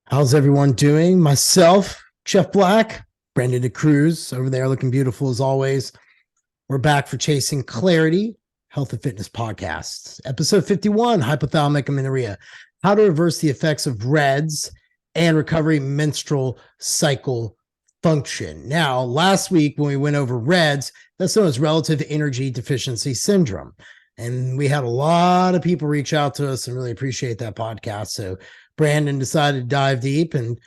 How's everyone doing? Myself, Jeff Black, Brandon DeCruz over there looking beautiful as always. We're back for Chasing Clarity, Health and Fitness Podcasts, episode 51, Hypothalamic Amenorrhea, how to reverse the effects of REDS and recovery menstrual cycle function. Now, last week when we went over REDS, that's known as relative energy deficiency syndrome. And we had a lot of people reach out to us and really appreciate that podcast. So Brandon decided to dive deep and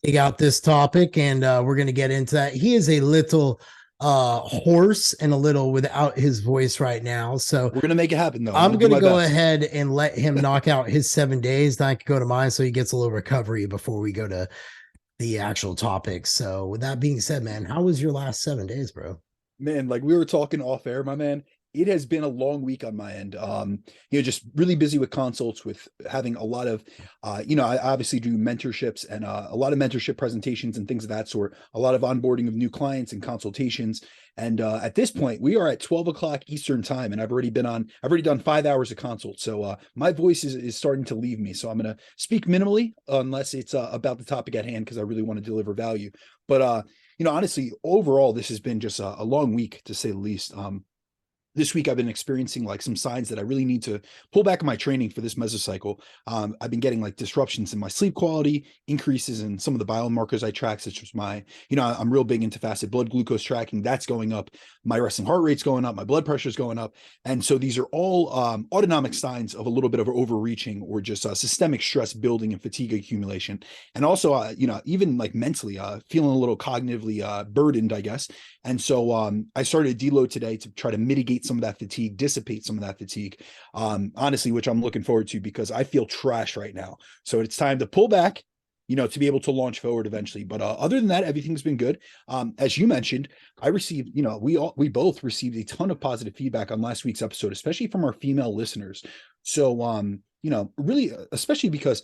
dig out this topic, and we're going to get into that. He is a little hoarse and a little without his voice right now, so We're gonna make it happen, though. I'm going to go best. ahead and let him knock out his 7 days. Then I can go to mine, so he gets a little recovery before we go to the actual topic. So, with that being said, man, how was your last 7 days, bro? Man, like we were talking off air, my man. It has been a long week on my end. Just really busy with consults, with having a lot of, I obviously do mentorships and a lot of mentorship presentations and things of that sort. A lot of onboarding of new clients and consultations. And at this point, we are at 12 o'clock Eastern time, and I've already done 5 hours of consult. So my voice is starting to leave me. So I'm going to speak minimally unless it's about the topic at hand, because I really want to deliver value. But honestly, overall, this has been just a long week, to say the least. This week I've been experiencing like some signs that I really need to pull back on my training for this mesocycle. I've been getting like disruptions in my sleep quality, increases in some of the biomarkers I track, such as I'm real big into fasted blood glucose tracking. That's going up. My resting heart rate's going up. My blood pressure's going up. And so these are all autonomic signs of a little bit of overreaching, or just systemic stress building and fatigue accumulation. And also, even like mentally feeling a little cognitively burdened, I guess. And so I started a deload today to try to mitigate some of that fatigue, dissipate some of that fatigue, honestly, which I'm looking forward to, because I feel trash right now. So it's time to pull back, to be able to launch forward eventually. But other than that, everything's been good. As you mentioned, I received, we both received a ton of positive feedback on last week's episode, especially from our female listeners. So, really, especially because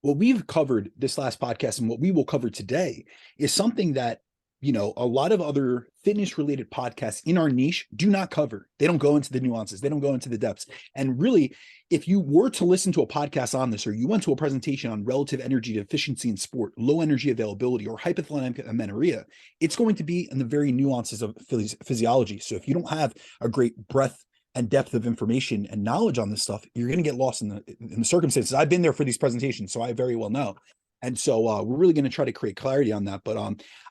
what we've covered this last podcast and what we will cover today is something that a lot of other fitness related podcasts in our niche do not cover. They don't go into the nuances. They don't go into the depths. And really, if you were to listen to a podcast on this, or you went to a presentation on relative energy deficiency in sport, low energy availability, or hypothalamic amenorrhea, it's going to be in the very nuances of physiology. So if you don't have a great breadth and depth of information and knowledge on this stuff, you're going to get lost in the circumstances. I've been there for these presentations, so I very well know. And so we're really going to try to create clarity on that. But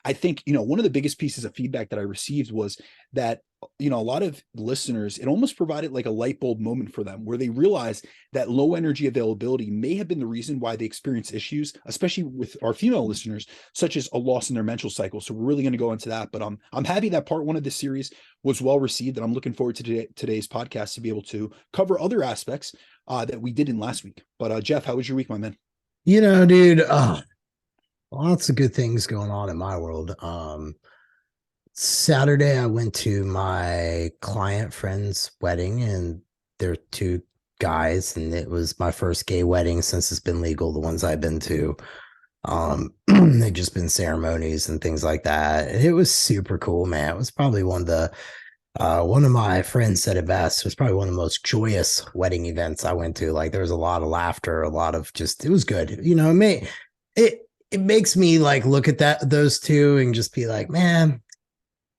I think, one of the biggest pieces of feedback that I received was that, a lot of listeners, it almost provided like a light bulb moment for them, where they realized that low energy availability may have been the reason why they experience issues, especially with our female listeners, such as a loss in their menstrual cycle. So we're really going to go into that. But I'm happy that part one of this series was well received, and I'm looking forward to today's podcast to be able to cover other aspects that we did in last week. But Jeff, how was your week, my man? Dude, lots of good things going on in my world. Saturday, I went to my client friend's wedding, and they're two guys, and it was my first gay wedding since it's been legal. The ones I've been to, they've just been ceremonies and things like that. And it was super cool, man. It was probably one of my friends said it best. It was probably one of the most joyous wedding events I went to. Like, there was a lot of laughter, a lot of it was good. It makes me like look at those two and just be like, man,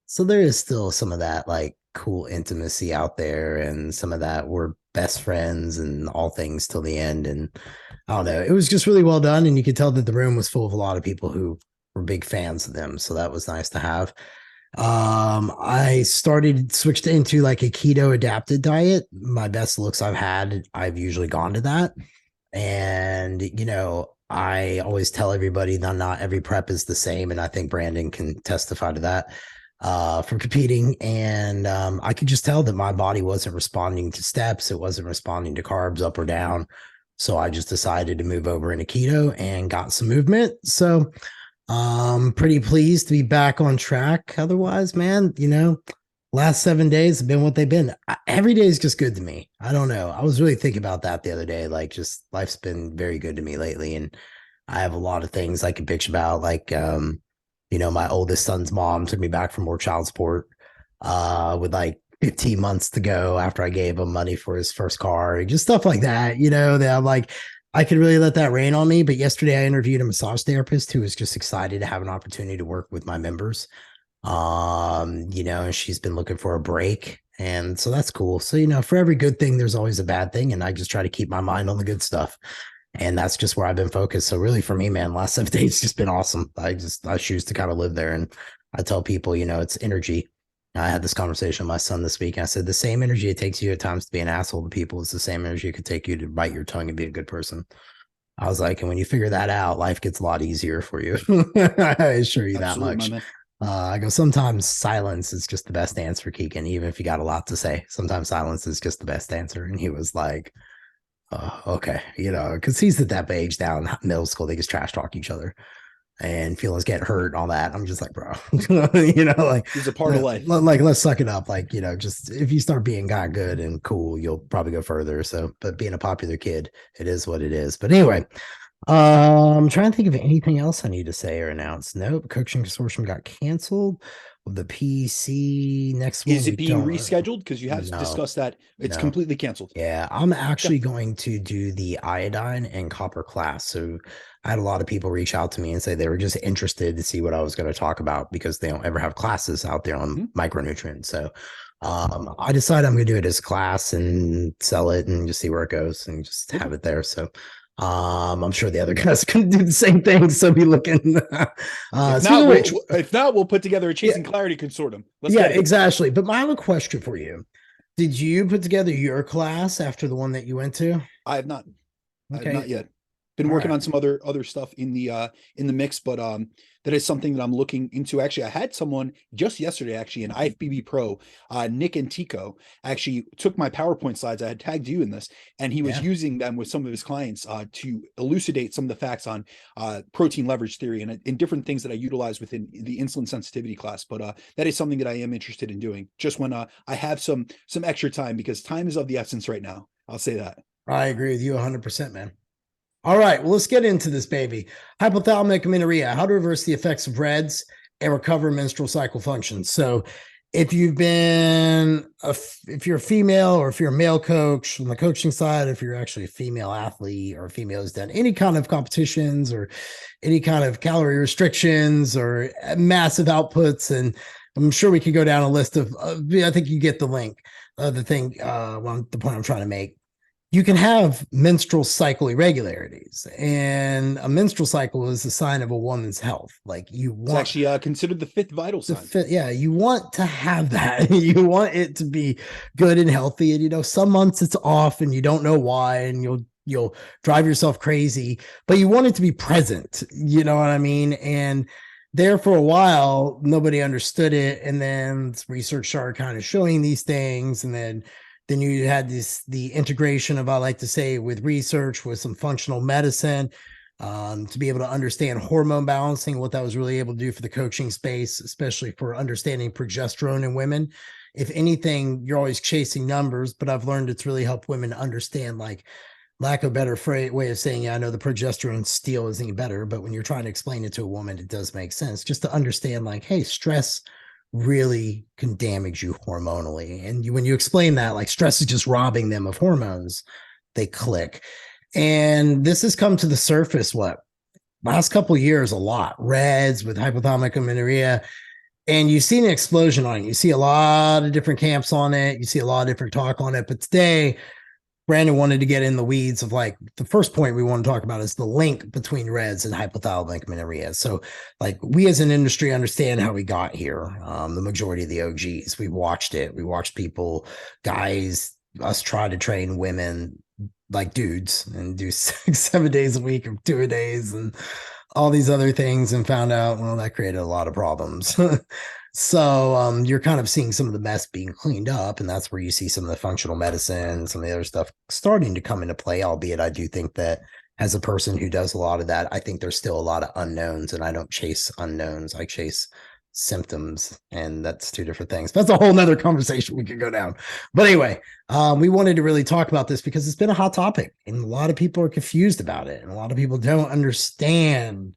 so there is still some of that like cool intimacy out there, and some of that we're best friends and all things till the end. And I don't know, it was just really well done, and you could tell that the room was full of a lot of people who were big fans of them. So that was nice to have. I switched into like a keto adapted diet. My best looks I've usually gone to that. And, I always tell everybody that not every prep is the same. And I think Brandon can testify to that from competing. And I could just tell that my body wasn't responding to steps. It wasn't responding to carbs up or down. So I just decided to move over into keto and got some movement. So pretty pleased to be back on track. Otherwise, man, last 7 days have been what they've been. Every day is just good to me. I don't know. I was really thinking about that the other day. Like, just life's been very good to me lately. And I have a lot of things I can bitch about. Like, my oldest son's mom took me back for more child support with like 15 months to go after I gave him money for his first car, just stuff like that, that I'm like, I could really let that rain on me. But yesterday I interviewed a massage therapist who was just excited to have an opportunity to work with my members. She's been looking for a break. And so that's cool. So, for every good thing, there's always a bad thing. And I just try to keep my mind on the good stuff. And that's just where I've been focused. So really for me, man, last 7 days just been awesome. I choose to kind of live there. And I tell people, it's energy. I had this conversation with my son this week. And I said, the same energy it takes you at times to be an asshole to people is the same energy it could take you to bite your tongue and be a good person. I was like, and when you figure that out, life gets a lot easier for you. I assure you that Absolutely, my much. man. I go, sometimes silence is just the best answer, Keegan, even if you got a lot to say. Sometimes silence is just the best answer. And he was like, okay, because he's at that age down in middle school, they just trash talk each other and feelings get hurt and all that. I'm just like, bro, like, This is a part of life. let's suck it up. Like, just if you start being God good and cool, you'll probably go further. So, but being a popular kid, it is what it is. But anyway, I'm trying to think of anything else I need to say or announce. Nope, coaching consortium got canceled. The PC next one Is we it being don't. rescheduled? Because you have No, discussed that it's no. completely canceled. Yeah, I'm Okay. actually going to do the iodine and copper class. So I had a lot of people reach out to me and say they were just interested to see what I was going to talk about because they don't ever have classes out there on Mhm. micronutrients. So I decided I'm going to do it as class and sell it and just see where it goes and just Okay. have it there. So I'm sure the other guys can do the same thing. So be looking. Speaking of which, If not, we'll put together a yeah, Chasing Clarity consortium. Let's yeah, get it. exactly. But my other question for you, did you put together your class after the one that you went to? I have not. I have Okay. not yet. Been All working right. on some other stuff in the mix, but that is something that I'm looking into. Actually, I had someone just yesterday, actually, an IFBB pro, Nick Antico, actually took my PowerPoint slides. I had tagged you in this, and he was Yeah. using them with some of his clients to elucidate some of the facts on protein leverage theory and different things that I utilize within the insulin sensitivity class. But that is something that I am interested in doing. Just when I have some extra time, because time is of the essence right now. I'll say that. I agree with you 100%, man. All right. Well, let's get into this, baby. Hypothalamic amenorrhea, how to reverse the effects of REDS and recover menstrual cycle function. So, if you've been, if you're a female or if you're a male coach on the coaching side, if you're actually a female athlete or a female who's done any kind of competitions or any kind of calorie restrictions or massive outputs, and I'm sure we could go down a list of, I think you get the link. The point I'm trying to make, you can have menstrual cycle irregularities, and a menstrual cycle is a sign of a woman's health. Like you It's want actually considered the fifth vital the sign. fit, yeah, you want to have that. You want it to be good and healthy. And some months it's off and you don't know why, and you'll drive yourself crazy, but you want it to be present. You know what I mean? And there for a while, nobody understood it. And then research started kind of showing these things. And then you had the integration of, I like to say, with research with some functional medicine, to be able to understand hormone balancing, what that was really able to do for the coaching space, especially for understanding progesterone in women. If anything, you're always chasing numbers, but I've learned it's really helped women understand, like, lack of a better way of saying, yeah, I know the progesterone steal isn't any better, but when you're trying to explain it to a woman, it does make sense just to understand, like, hey, stress really can damage you hormonally. And when you explain that, like, stress is just robbing them of hormones, they click. And this has come to the surface, what, last couple of years, a lot. Reds with hypothalamic amenorrhea. And you see an explosion on it. You see a lot of different camps on it. You see a lot of different talk on it. But today, Brandon wanted to get in the weeds of, like, the first point we want to talk about is the link between REDS and hypothalamic amenorrhea. So, like, we as an industry understand how we got here. The majority of the OGs, we watched it. We watched people, guys, us try to train women like dudes and do 6, 7 days a week or 2 a days and all these other things, and found out, well, that created a lot of problems. So you're kind of seeing some of the mess being cleaned up, and that's where you see some of the functional medicine, some of the other stuff starting to come into play. Albeit, I do think that as a person who does a lot of that, I think there's still a lot of unknowns, and I don't chase unknowns. I chase symptoms, and that's two different things. That's a whole nother conversation we could go down. But anyway, we wanted to really talk about this because it's been a hot topic, and a lot of people are confused about it, and a lot of people don't understand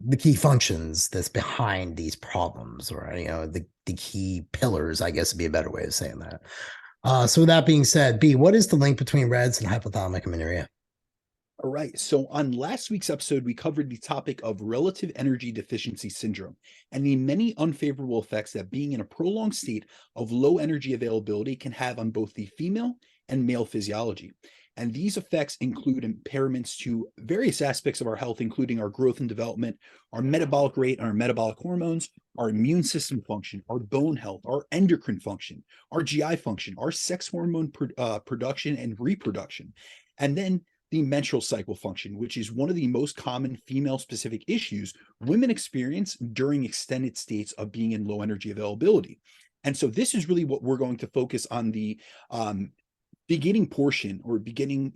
the key functions that's behind these problems, or the key pillars, I guess would be a better way of saying that. So with that being said, B, what is the link between REDS and hypothalamic amenorrhea? All right. So on last week's episode, we covered the topic of relative energy deficiency syndrome and the many unfavorable effects that being in a prolonged state of low energy availability can have on both the female and male physiology. And these effects include impairments to various aspects of our health, including our growth and development, our metabolic rate, our metabolic hormones, our immune system function, our bone health, our endocrine function, our GI function, our sex hormone production and reproduction. And then the menstrual cycle function, which is one of the most common female specific issues women experience during extended states of being in low energy availability. And so this is really what we're going to focus on the beginning portion or beginning,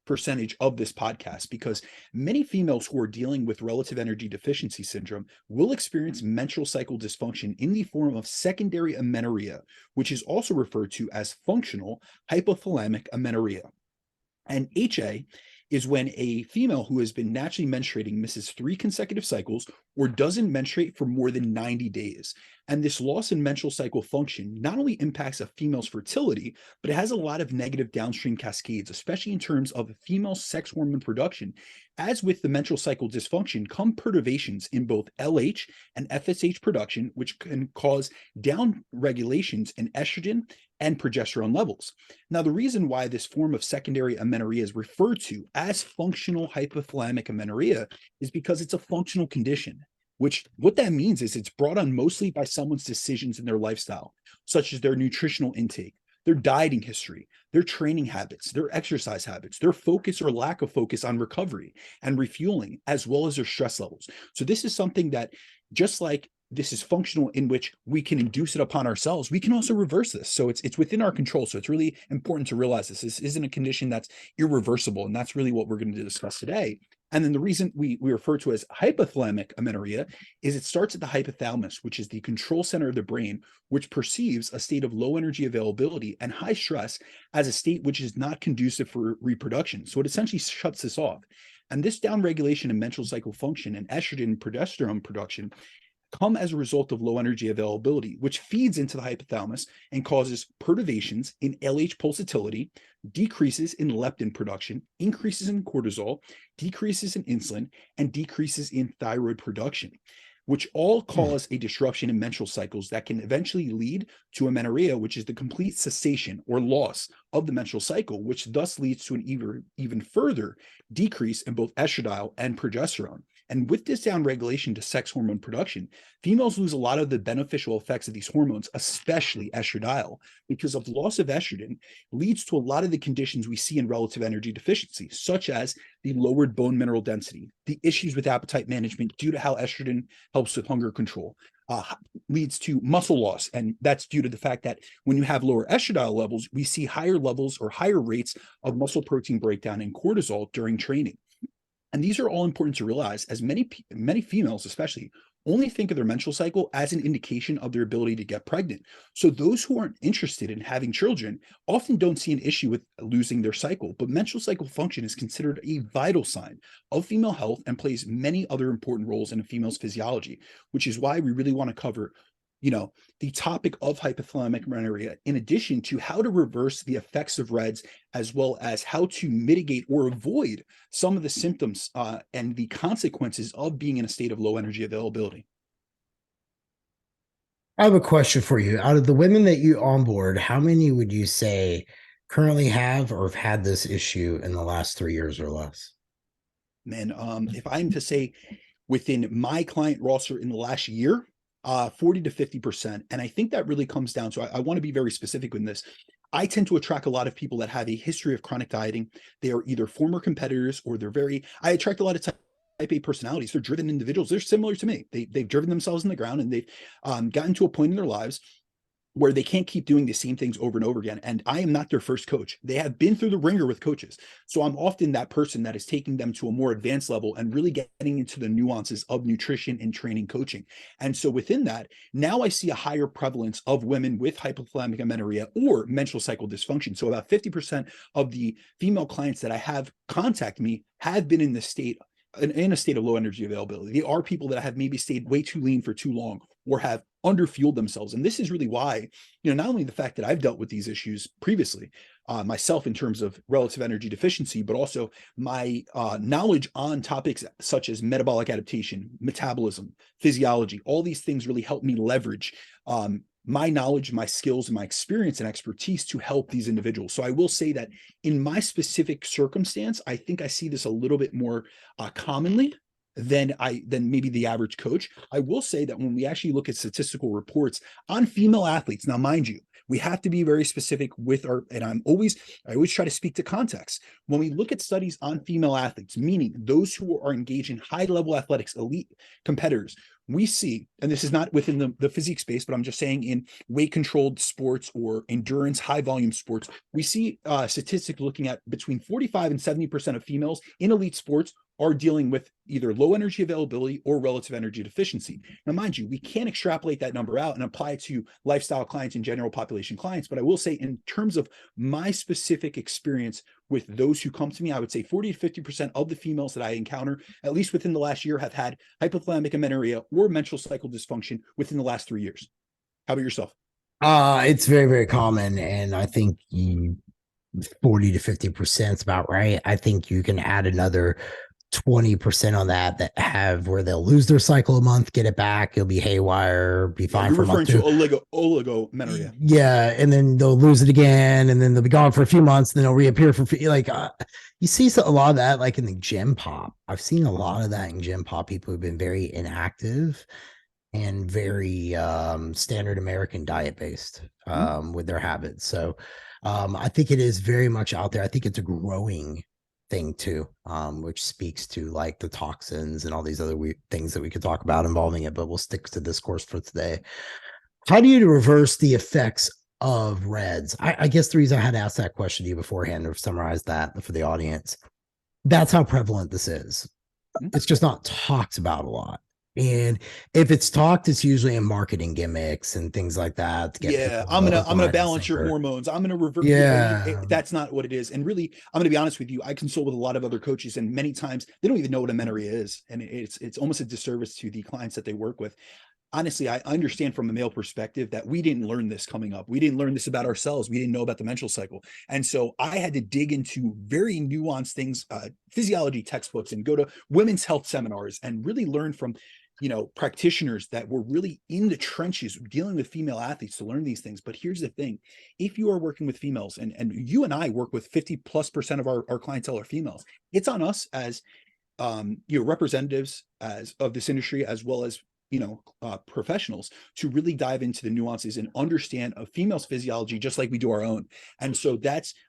percentage of this podcast, because many females who are dealing with relative energy deficiency syndrome will experience menstrual cycle dysfunction in the form of secondary amenorrhea, which is also referred to as functional hypothalamic amenorrhea. And HA is when a female who has been naturally menstruating misses 3 consecutive cycles or doesn't menstruate for more than 90 days. And this loss in menstrual cycle function not only impacts a female's fertility, but it has a lot of negative downstream cascades, especially in terms of female sex hormone production. As with the menstrual cycle dysfunction, come perturbations in both LH and FSH production, which can cause down regulations in estrogen and progesterone levels. Now, the reason why this form of secondary amenorrhea is referred to as functional hypothalamic amenorrhea is because it's a functional condition, which what that means is it's brought on mostly by someone's decisions in their lifestyle, such as their nutritional intake, their dieting history, their training habits, their exercise habits, their focus or lack of focus on recovery and refueling, as well as their stress levels. So this is something that, just like this is functional in which we can induce it upon ourselves, we can also reverse this. So it's within our control. So it's really important to realize this isn't a condition that's irreversible. And that's really what we're going to discuss today. And then the reason we refer to as hypothalamic amenorrhea is it starts at the hypothalamus, which is the control center of the brain, which perceives a state of low energy availability and high stress as a state which is not conducive for reproduction. So it essentially shuts this off. And this downregulation in menstrual cycle function and estrogen and progesterone production come as a result of low energy availability, which feeds into the hypothalamus and causes perturbations in LH pulsatility, decreases in leptin production, increases in cortisol, decreases in insulin, and decreases in thyroid production, which all cause a disruption in menstrual cycles that can eventually lead to amenorrhea, which is the complete cessation or loss of the menstrual cycle, which thus leads to an even further decrease in both estradiol and progesterone. And with this downregulation to sex hormone production, females lose a lot of the beneficial effects of these hormones, especially estradiol, because of loss of estrogen leads to a lot of the conditions we see in relative energy deficiency, such as the lowered bone mineral density, the issues with appetite management due to how estrogen helps with hunger control, leads to muscle loss. And that's due to the fact that when you have lower estradiol levels, we see higher levels or higher rates of muscle protein breakdown and cortisol during training. And these are all important to realize, as many females especially only think of their menstrual cycle as an indication of their ability to get pregnant. So those who aren't interested in having children often don't see an issue with losing their cycle, but menstrual cycle function is considered a vital sign of female health and plays many other important roles in a female's physiology, which is why we really want to cover the topic of hypothalamic amenorrhea, in addition to how to reverse the effects of REDS, as well as how to mitigate or avoid some of the symptoms and the consequences of being in a state of low energy availability. I have a question for you. Out of the women that you onboard, how many would you say currently have or have had this issue in the last 3 years or less? Man, if I'm to say within my client roster in the last year, 40 to 50%. And I think that really comes down to, I want to be very specific in this. I tend to attract a lot of people that have a history of chronic dieting. They are either former competitors or I attract a lot of type A personalities. They're driven individuals. They're similar to me. They've driven themselves in the ground and they've gotten to a point in their lives where they can't keep doing the same things over and over again. And I am not their first coach. They have been through the ringer with coaches. So I'm often that person that is taking them to a more advanced level and really getting into the nuances of nutrition and training coaching. And so within that, now I see a higher prevalence of women with hypothalamic amenorrhea or menstrual cycle dysfunction. So about 50% of the female clients that I have contact me have been in a state of low energy availability. They are people that have maybe stayed way too lean for too long or have underfueled themselves. And this is really why, not only the fact that I've dealt with these issues previously, myself in terms of relative energy deficiency, but also my knowledge on topics such as metabolic adaptation, metabolism, physiology. All these things really help me leverage my knowledge, my skills, and my experience and expertise to help these individuals. So I will say that in my specific circumstance, I think I see this a little bit more commonly than maybe the average coach. I will say that when we actually look at statistical reports on female athletes, now mind you, we have to be very specific with our, and I always try to speak to context. When we look at studies on female athletes, meaning those who are engaged in high level athletics, elite competitors, we see, and this is not within the physique space, but I'm just saying in weight controlled sports or endurance, high volume sports, we see statistics looking at between 45 and 70% of females in elite sports are dealing with either low energy availability or relative energy deficiency. Now, mind you, we can't extrapolate that number out and apply it to lifestyle clients and general population clients. But I will say, in terms of my specific experience with those who come to me, I would say 40 to 50% of the females that I encounter, at least within the last year, have had hypothalamic amenorrhea or menstrual cycle dysfunction within the last 3 years. How about yourself? It's very, very common. And I think 40 to 50% is about right. I think you can add another 20% on that have where they'll lose their cycle a month, get it back, it'll be haywire, be Yeah, fine you're for a month referring to too. oligomenorrhea. Yeah, and then they'll lose it again, and then they'll be gone for a few months, and then they'll reappear for like you see a lot of that like in the gym pop. I've seen a lot of that in gym pop. People who've been very inactive and very standard American diet based with their habits. So I think it is very much out there. I think it's a growing thing too, which speaks to like the toxins and all these other weird things that we could talk about involving it, but we'll stick to this course for today. How do you reverse the effects of REDS? I guess the reason I had to ask that question to you beforehand to summarize that for the audience, that's how prevalent this is. It's just not talked about a lot. And if it's talked, it's usually in marketing gimmicks and things like that to get Yeah, people I'm gonna hook, I'm gonna line, and balance your sinker. hormones. I'm gonna revert. Yeah. That's not what it is. And really, I'm gonna be honest with you. I consult with a lot of other coaches, and many times they don't even know what amenorrhea is, and it's almost a disservice to the clients that they work with. Honestly, I understand from a male perspective that we didn't learn this coming up. We didn't learn this about ourselves. We didn't know about the menstrual cycle. And so I had to dig into very nuanced things, physiology textbooks, and go to women's health seminars and really learn from, practitioners that were really in the trenches dealing with female athletes to learn these things. But here's the thing. If you are working with females, and you and I work with 50+% of our clientele are females, it's on us as representatives as of this industry, as well as professionals, to really dive into the nuances and understand a female's physiology just like we do our own. And so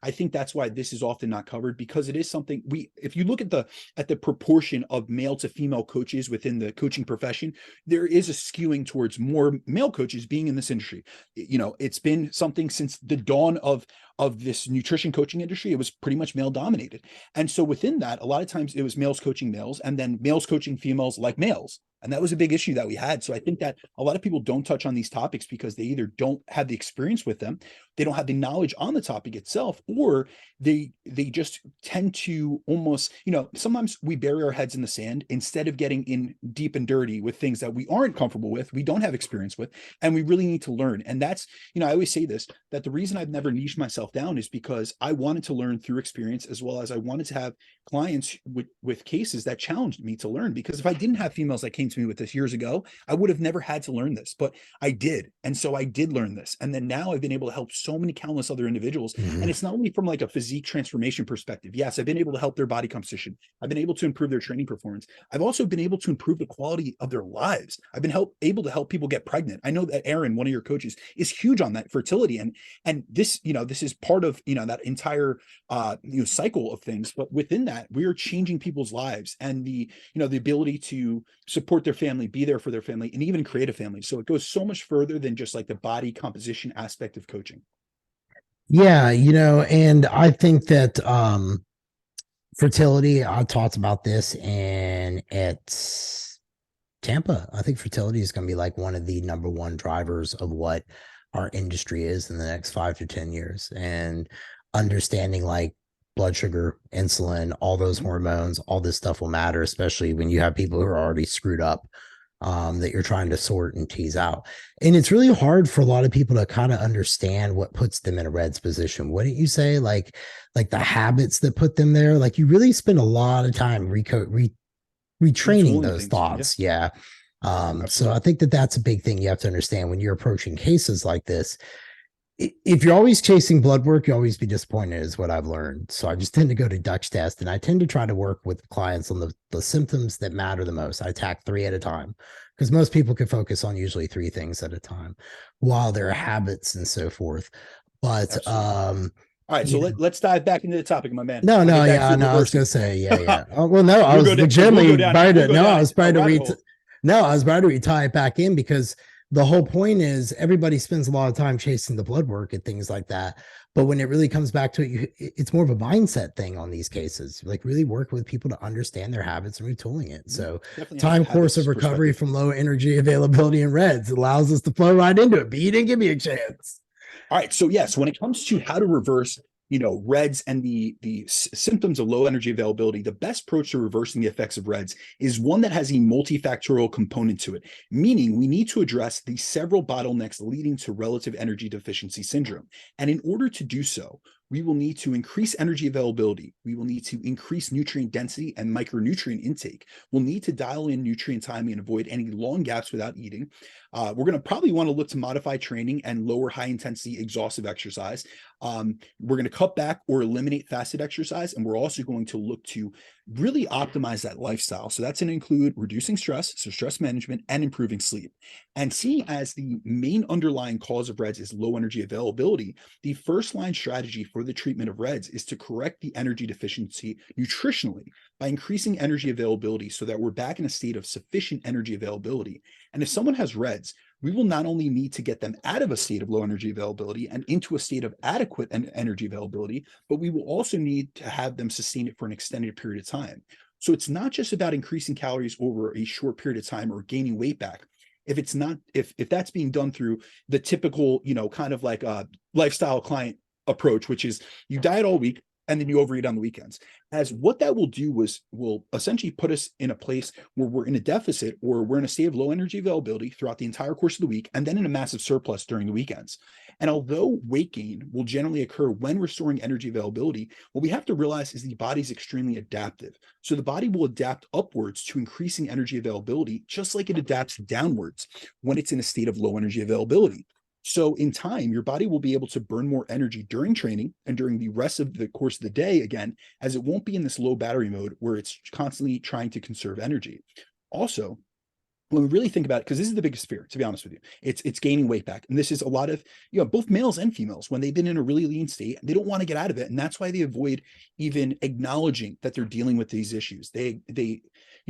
I think that's why this is often not covered, because it is something if you look at the proportion of male to female coaches within the coaching profession, there is a skewing towards more male coaches being in this industry. It's been something since the dawn of this nutrition coaching industry. It was pretty much male dominated. And so within that, a lot of times it was males coaching males, and then males coaching females like males. And that was a big issue that we had. So I think that a lot of people don't touch on these topics because they either don't have the experience with them, they don't have the knowledge on the topic itself, or they just tend to almost, sometimes we bury our heads in the sand instead of getting in deep and dirty with things that we aren't comfortable with, we don't have experience with, and we really need to learn. And that's, I always say this, that the reason I've never niched myself down is because I wanted to learn through experience, as well as I wanted to have clients with cases that challenged me to learn. Because if I didn't have females that came to me with this years ago, I would have never had to learn this, but I did. And so I did learn this. And then now I've been able to help so many countless other individuals. Mm-hmm. And it's not only from like a physique transformation perspective. Yes, I've been able to help their body composition. I've been able to improve their training performance. I've also been able to improve the quality of their lives. I've been able to help people get pregnant. I know that Aaron, one of your coaches, is huge on that fertility. And this, this is part of, that entire, cycle of things. But within that, we are changing people's lives, and the ability to support their family, be there for their family, and even create a family. So it goes so much further than just like the body composition aspect of coaching. Yeah, and I think that fertility, I talked about this and at Tampa. I think fertility is going to be like one of the number one drivers of what our industry is in the next 5 to 10 years. And understanding like blood sugar, insulin, all those hormones, all this stuff will matter, especially when you have people who are already screwed up that you're trying to sort and tease out. And it's really hard for a lot of people to kind of understand what puts them in a Reds position. Wouldn't you say? Like the habits that put them there. Like you really spend a lot of time retraining Retooling those things. Yeah, thoughts. Yeah. So I absolutely. think that that's a big thing you have to understand when you're approaching cases like this. If you're always chasing blood work, you always be disappointed, is what I've learned. So I just tend to go to Dutch test, and I tend to try to work with clients on the symptoms that matter the most. I attack three at a time because most people can focus on usually three things at a time while their habits and so forth. But Absolutely. All right, so you know, let's dive back into the topic, my man. no, I'll no, get back yeah, to no, I was gonna reversing. say, yeah, yeah. Oh, well, no, I was We'll legitimately go down about we'll to, go no, I down was a about to rabbit hole. no, I was about to tie it back in because the whole point is everybody spends a lot of time chasing the blood work and things like that. But when it really comes back to it, it's more of a mindset thing on these cases. Like really work with people to understand their habits and retooling it. Mhm. So Definitely time course of habits recovery perspective. from low energy availability in Reds allows us to flow right into it. But you didn't give me a chance. All right. So yes, when it comes to how to reverse, reds and the symptoms of low energy availability, the best approach to reversing the effects of reds is one that has a multifactorial component to it, meaning we need to address the several bottlenecks leading to relative energy deficiency syndrome. And in order to do so, we will need to increase energy availability. We will need to increase nutrient density and micronutrient intake. We'll need to dial in nutrient timing and avoid any long gaps without eating. We're going to probably want to look to modify training and lower high intensity exhaustive exercise. We're going to cut back or eliminate fasted exercise. And we're also going to look to really optimize that lifestyle. So that's going to include reducing stress, so stress management, and improving sleep. And seeing as the main underlying cause of REDS is low energy availability, the first line strategy for the treatment of REDS is to correct the energy deficiency nutritionally by increasing energy availability so that we're back in a state of sufficient energy availability. And if someone has REDS, we will not only need to get them out of a state of low energy availability and into a state of adequate energy availability, but we will also need to have them sustain it for an extended period of time. So it's not just about increasing calories over a short period of time or gaining weight back. If it's not, if that's being done through the typical, kind of like a lifestyle client approach, which is you diet all week and then you overeat on the weekends, as what that will do will essentially put us in a place where we're in a deficit or we're in a state of low energy availability throughout the entire course of the week and then in a massive surplus during the weekends. And although weight gain will generally occur when restoring energy availability, what we have to realize is the body's extremely adaptive. So the body will adapt upwards to increasing energy availability, just like it adapts downwards when it's in a state of low energy availability. So in time, your body will be able to burn more energy during training and during the rest of the course of the day again, as it won't be in this low battery mode where it's constantly trying to conserve energy. Also, when we really think about it, because this is the biggest fear, to be honest with you, it's gaining weight back. And this is a lot of, both males and females, when they've been in a really lean state, they don't want to get out of it. And that's why they avoid even acknowledging that they're dealing with these issues. They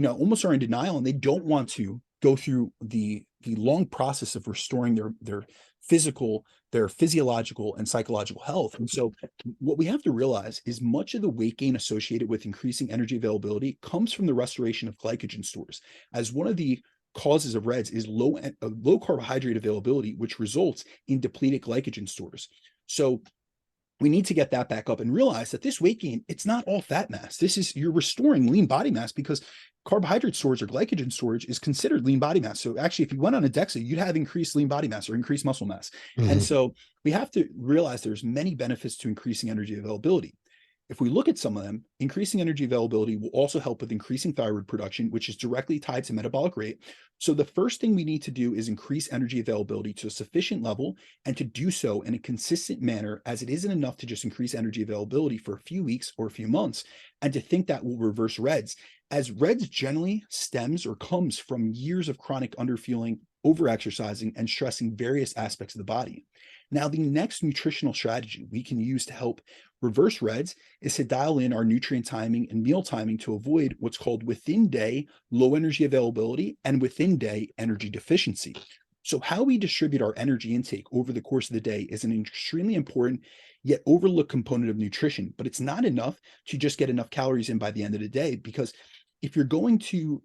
almost are in denial and they don't want to go through the long process of restoring their physical, their physiological and psychological health. And so what we have to realize is much of the weight gain associated with increasing energy availability comes from the restoration of glycogen stores, as one of the causes of REDS is low carbohydrate availability, which results in depleted glycogen stores. So we need to get that back up and realize that this weight gain, it's not all fat mass. You're restoring lean body mass because carbohydrate storage or glycogen storage is considered lean body mass. So actually, if you went on a DEXA, you'd have increased lean body mass or increased muscle mass. And Mhm. so we have to realize there's many benefits to increasing energy availability. If we look at some of them, increasing energy availability will also help with increasing thyroid production, which is directly tied to metabolic rate. So the first thing we need to do is increase energy availability to a sufficient level and to do so in a consistent manner, as it isn't enough to just increase energy availability for a few weeks or a few months and to think that will reverse REDS, as REDS generally stems or comes from years of chronic underfueling, overexercising, and stressing various aspects of the body. Now, the next nutritional strategy we can use to help reverse REDS is to dial in our nutrient timing and meal timing to avoid what's called within day low energy availability and within day energy deficiency. So, how we distribute our energy intake over the course of the day is an extremely important yet overlooked component of nutrition. But it's not enough to just get enough calories in by the end of the day, because if you're going through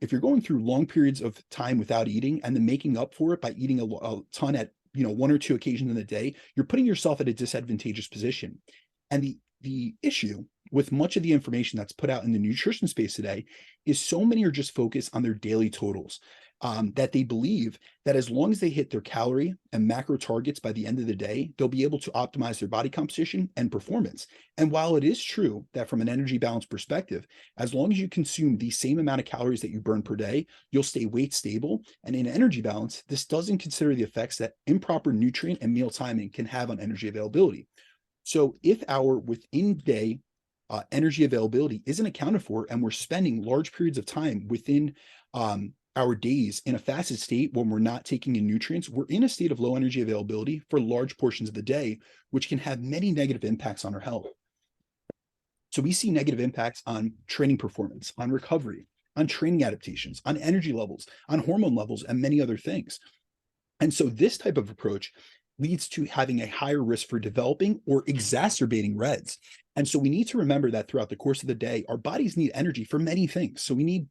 long periods of time without eating and then making up for it by eating a ton at one or two occasions in the day, you're putting yourself at a disadvantageous position. And the issue with much of the information that's put out in the nutrition space today is so many are just focused on their daily totals. that they believe that as long as they hit their calorie and macro targets by the end of the day, they'll be able to optimize their body composition and performance. And while it is true that from an energy balance perspective, as long as you consume the same amount of calories that you burn per day, you'll stay weight stable. And in energy balance, this doesn't consider the effects that improper nutrient and meal timing can have on energy availability. So if our within day energy availability isn't accounted for, and we're spending large periods of time within our days in a fasted state when we're not taking in nutrients, we're in a state of low energy availability for large portions of the day, which can have many negative impacts on our health. So we see negative impacts on training performance, on recovery, on training adaptations, on energy levels, on hormone levels, and many other things. And so this type of approach leads to having a higher risk for developing or exacerbating REDs. And so we need to remember that throughout the course of the day, our bodies need energy for many things. So we need,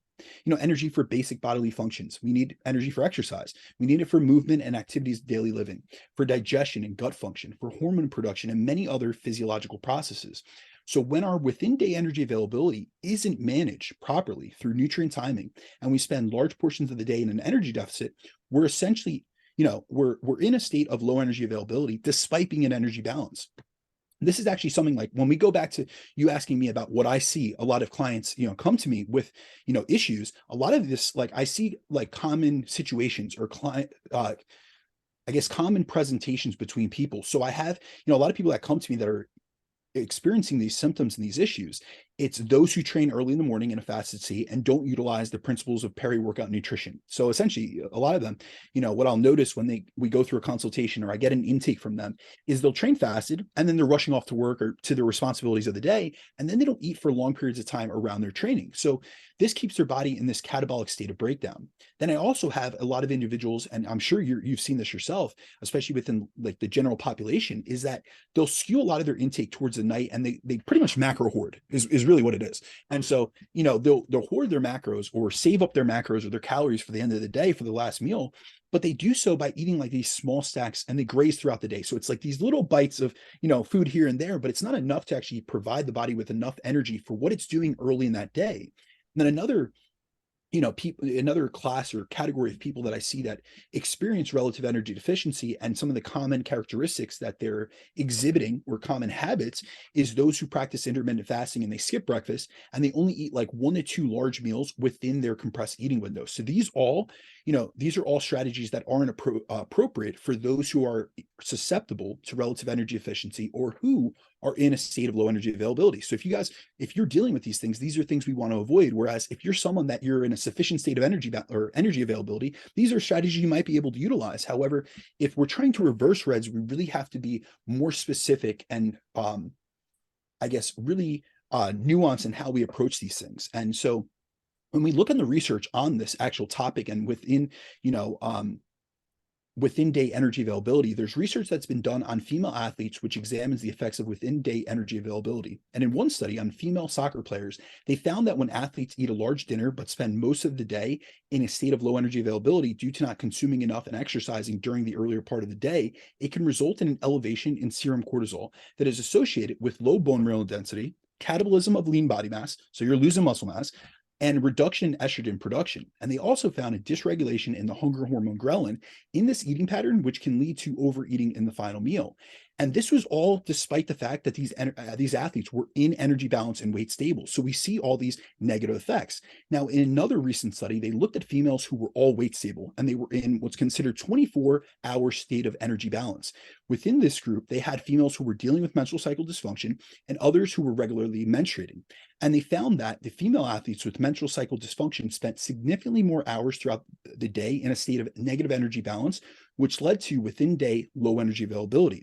energy for basic bodily functions. We need energy for exercise. We need it for movement and activities of daily living, for digestion and gut function, for hormone production, and many other physiological processes. So when our within day energy availability isn't managed properly through nutrient timing, and we spend large portions of the day in an energy deficit, we're essentially we're in a state of low energy availability despite being in energy balance. This is actually something like when we go back to you asking me about what I see, a lot of clients, come to me with, issues. A lot of this, like I see like common situations or client, I guess common presentations between people. So I have, a lot of people that come to me that are experiencing these symptoms and these issues. It's those who train early in the morning in a fasted state and don't utilize the principles of peri-workout nutrition. So essentially, a lot of them, what I'll notice when we go through a consultation or I get an intake from them is they'll train fasted and then they're rushing off to work or to their responsibilities of the day, and then they don't eat for long periods of time around their training. So this keeps their body in this catabolic state of breakdown. Then I also have a lot of individuals, and I'm sure you've seen this yourself, especially within like the general population, is that they'll skew a lot of their intake towards the night, and they pretty much macro hoard is really what it is. And so, they'll hoard their macros or save up their macros or their calories for the end of the day for the last meal, but they do so by eating like these small stacks, and they graze throughout the day. So it's like these little bites of, food here and there, but it's not enough to actually provide the body with enough energy for what it's doing early in that day. And then another class or category of people that I see that experience relative energy deficiency, and some of the common characteristics that they're exhibiting or common habits, is those who practice intermittent fasting and they skip breakfast and they only eat like 1 to 2 large meals within their compressed eating window. So these are all strategies that aren't appropriate for those who are susceptible to relative energy efficiency or who are in a state of low energy availability. So if you're dealing with these things, these are things we want to avoid. Whereas if you're someone that you're in a sufficient state of energy or energy availability, these are strategies you might be able to utilize. However, if we're trying to reverse REDs, we really have to be more specific and I guess really nuanced in how we approach these things. And so when we look in the research on this actual topic and within day energy availability, there's research that's been done on female athletes, which examines the effects of within day energy availability. And in one study on female soccer players, they found that when athletes eat a large dinner but spend most of the day in a state of low energy availability due to not consuming enough and exercising during the earlier part of the day, it can result in an elevation in serum cortisol that is associated with low bone mineral density, catabolism of lean body mass, so you're losing muscle mass, and reduction in estrogen production. And they also found a dysregulation in the hunger hormone ghrelin in this eating pattern, which can lead to overeating in the final meal. And this was all despite the fact that these athletes were in energy balance and weight stable. So we see all these negative effects. Now, in another recent study, they looked at females who were all weight stable, and they were in what's considered 24-hour state of energy balance. Within this group, they had females who were dealing with menstrual cycle dysfunction and others who were regularly menstruating. And they found that the female athletes with menstrual cycle dysfunction spent significantly more hours throughout the day in a state of negative energy balance, which led to within day low energy availability.